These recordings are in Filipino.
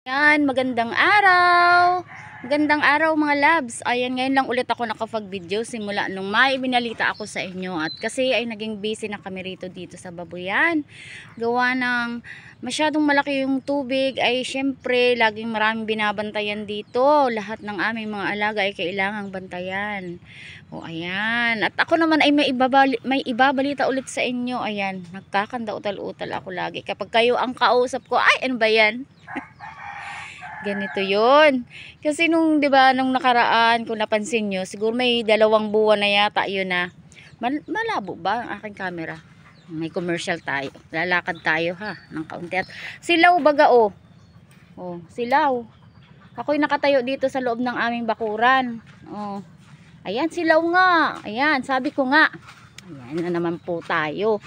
Yan, magandang araw. Magandang araw mga labs. Ayan, ngayon lang ulit ako nakapag-video simula nung may binalita ako sa inyo. At kasi ay naging busy na kami rito dito sa Babuyan. Gawa ng masyadong malaki yung tubig ay syempre laging maraming binabantayan dito. Lahat ng aming mga alaga ay kailangang bantayan. O ayan. At ako naman ay may ibabalita ulit sa inyo. Ayan, nagkakanda utal-utal ako lagi. Kapag kayo ang kausap ko, ay ano ba yan? Ganito yon. Kasi nung, 'di ba, nung nakaraan, kung napansin nyo, siguro may 2 buwan na yata yun na. Malabo ba ang aking camera? May commercial tayo. Lalakad tayo ha, ng kaunti. At silaw baga oh. Oh, silaw. Ako'y nakatayo dito sa loob ng aming bakuran. Oh. Ayan, silaw nga. Ayan, sabi ko nga. Ayan na naman po tayo.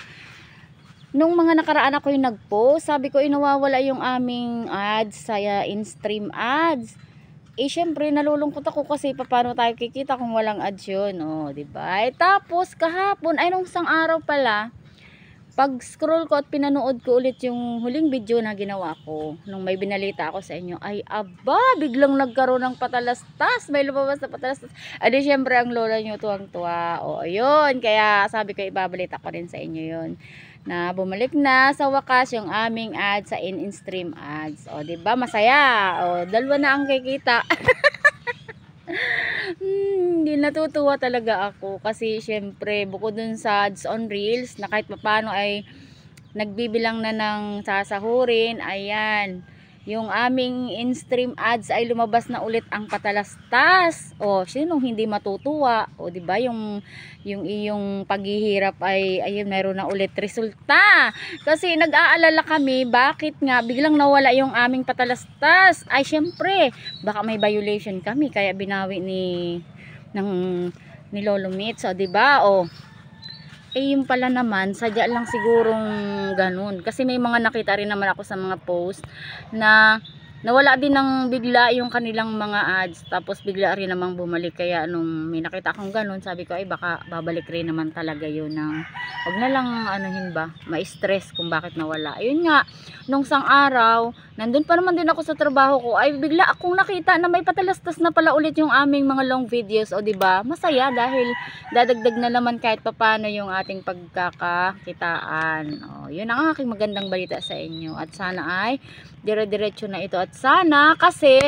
Nung mga nakaraan ako yung nag-post, sabi ko nawawala yung aming ads sa in-stream ads. Eh syempre nalulungkot ako kasi paano tayo kikita kung walang ads yun, oh, 'di ba? Tapos kahapon ay nung isang araw pala, pag scroll ko at pinanood ko ulit yung huling video na ginawa ko nung may binalita ako sa inyo, ay aba, biglang nagkaroon ng patalastas, may lumabas na patalastas. Adi syempre ang lola nyo tuwang-tuwa. O ayun, kaya sabi ko ibabalita ko rin sa inyo yun, na bumalik na sa wakas yung aming ads sa in-stream ads. O, diba? Masaya. O, 2 na ang kikita. Hindi, natutuwa talaga ako. Kasi, syempre, bukod dun sa ads on reels, na kahit paano ay nagbibilang na ng sasahurin, ayan. Yung aming in-stream ads ay lumabas na ulit ang patalastas. O, sino hindi matutuwa? O, di ba yung iyong paghihirap ay ayun, meron na ulit resulta. Kasi nag-aalala kami, bakit nga biglang nawala yung aming patalastas? Ay, syempre, baka may violation kami kaya binawi ni Lolo Mitch. O, di ba? O, eh yung pala naman, sadya lang sigurong ganun. Kasi may mga nakita rin naman ako sa mga post na nawala din ng bigla yung kanilang mga ads. Tapos bigla rin namang bumalik. Kaya nung may nakita akong ganun, sabi ko ay baka babalik rin naman talaga yun. Huwag na lang anuhin ba, ma-stress kung bakit nawala. Ayun nga, nung sang araw, nandun pa naman din ako sa trabaho ko, ay bigla akong nakita na may patalastas na pala ulit yung aming mga long videos. O diba, masaya dahil dadagdag na naman kahit papano yung ating pagkakakitaan. O, yun ang aking magandang balita sa inyo. At sana ay dire-diretso na ito. At sana kasi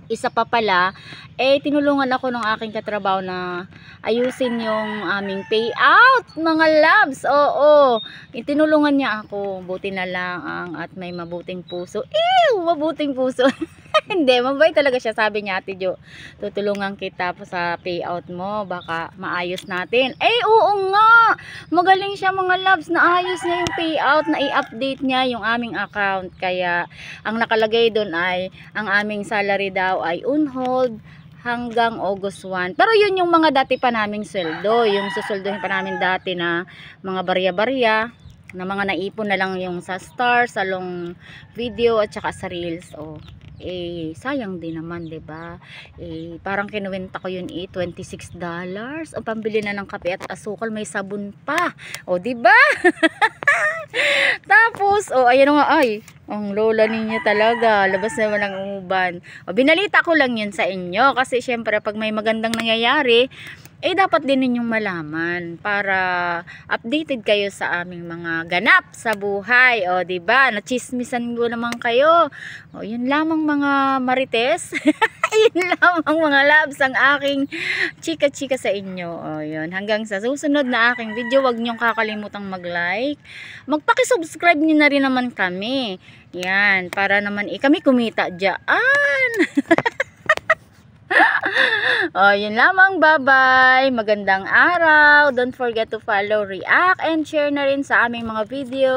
isa pa pala, eh tinulungan ako ng aking katrabaho na ayusin yung aming payout, mga labs. Oo, tinulungan niya ako. Buti na lang at may mabuting puso. Ew, mabuting puso. Hindi, mabait talaga siya. Sabi niya, Ate Jo, tutulungan kita po sa payout mo, baka maayos natin. Eh, oo nga, magaling siya mga labs, naayos niya yung payout, na i-update niya yung aming account. Kaya ang nakalagay doon ay ang aming salary daw ay on hold hanggang August 1. Pero yun yung mga dati pa naming sweldo, yung susuldohin pa namin dati na mga barya-barya, na mga naipon na lang yung sa Star, sa long video at saka sa reels. Oh, eh sayang din naman, 'di ba? Eh parang kinuwenta ko yun $26 ang pambili na ng kape at asukal, may sabon pa. O, 'di ba? Tapos, oh, ayan nga, ay, ang lola ninyo talaga, labas naman ang uban. O, binalita ko lang yun sa inyo kasi syempre pag may magandang nangyayari, eh dapat din ninyong malaman para updated kayo sa aming mga ganap sa buhay. O, diba? Nachismisan ko naman kayo. O, yun lamang mga marites. Yun lamang mga labs ang aking chika-chika sa inyo. O, yun. Hanggang sa susunod na aking video, huwag niyong kakalimutang mag-like. Magpaki-subscribe niyo na rin naman kami. Yan, para naman kami kumita dyan. Oh, yun lamang. Bye-bye. Magandang araw. Don't forget to follow, react, and share na rin sa aming mga video.